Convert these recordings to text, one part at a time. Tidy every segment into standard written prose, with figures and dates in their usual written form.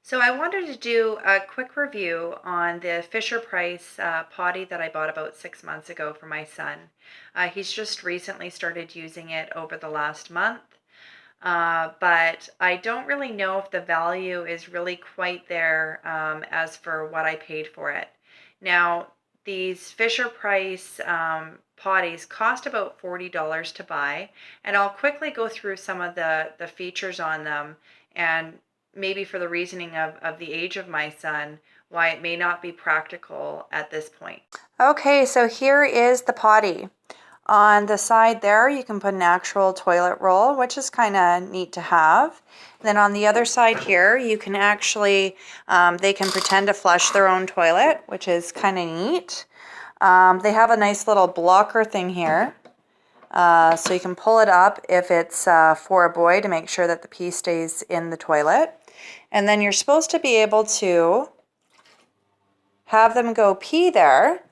So I wanted to do a quick review on the Fisher-Price potty that I bought about 6 months ago for my son. He's just recently started using it over the last month, but I don't really know if the value is really quite there as for what I paid for it. Now, these Fisher-Price potties cost about $40 to buy, and I'll quickly go through some of the features on them and maybe for the reasoning of the age of my son, why it may not be practical at this point. Okay, so here is the potty. On the side there, you can put an actual toilet roll, which is kind of neat to have. Then on the other side here, you can actually, they can pretend to flush their own toilet, which is kind of neat. They have a nice little blocker thing here. So you can pull it up if it's for a boy to make sure that the pee stays in the toilet. And then you're supposed to be able to have them go pee there,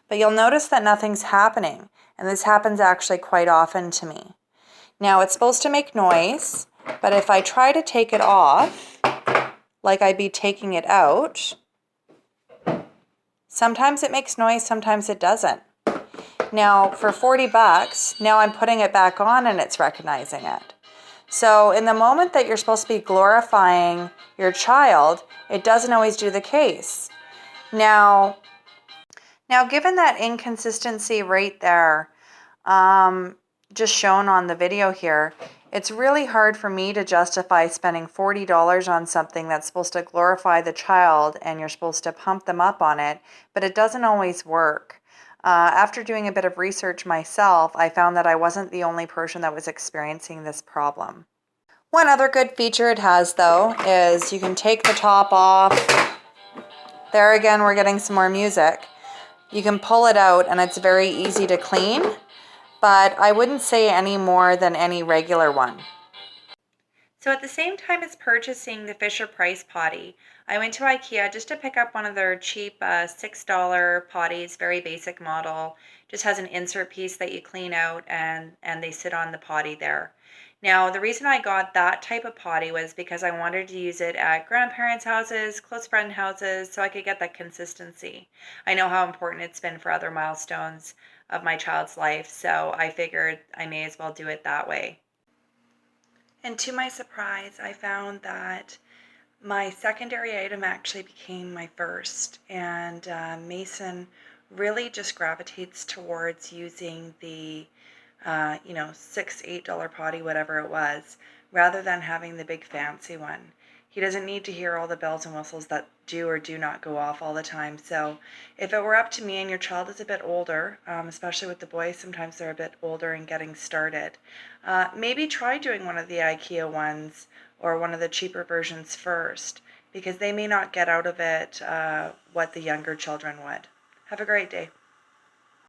but you'll notice that nothing's happening. And this happens actually quite often to me. Now it's supposed to make noise, but if I try to take it off, like I'd be taking it out, sometimes it makes noise, sometimes it doesn't. Now for 40 bucks, now I'm putting it back on and it's recognizing it. So in the moment that you're supposed to be glorifying your child, it doesn't always do the case. Now given that inconsistency right there, just shown on the video here, it's really hard for me to justify spending $40 on something that's supposed to glorify the child and you're supposed to pump them up on it, but it doesn't always work. After doing a bit of research myself, I found that I wasn't the only person that was experiencing this problem. One other good feature it has, though, is you can take the top off. There again, we're getting some more music. You can pull it out and it's very easy to clean, but I wouldn't say any more than any regular one. So at the same time as purchasing the Fisher-Price potty, I went to IKEA just to pick up one of their cheap $6 potties, very basic model. Just has an insert piece that you clean out and they sit on the potty there. Now, the reason I got that type of potty was because I wanted to use it at grandparents' houses, close friend houses, so I could get that consistency. I know how important it's been for other milestones of my child's life, so I figured I may as well do it that way. And to my surprise, I found that my secondary item actually became my first, and Mason really just gravitates towards using the $6, $8 potty, whatever it was, rather than having the big fancy one. He doesn't need to hear all the bells and whistles that do or do not go off all the time. So if it were up to me and your child is a bit older, especially with the boys, sometimes they're a bit older and getting started, maybe try doing one of the IKEA ones or one of the cheaper versions first, because they may not get out of it what the younger children would. Have a great day.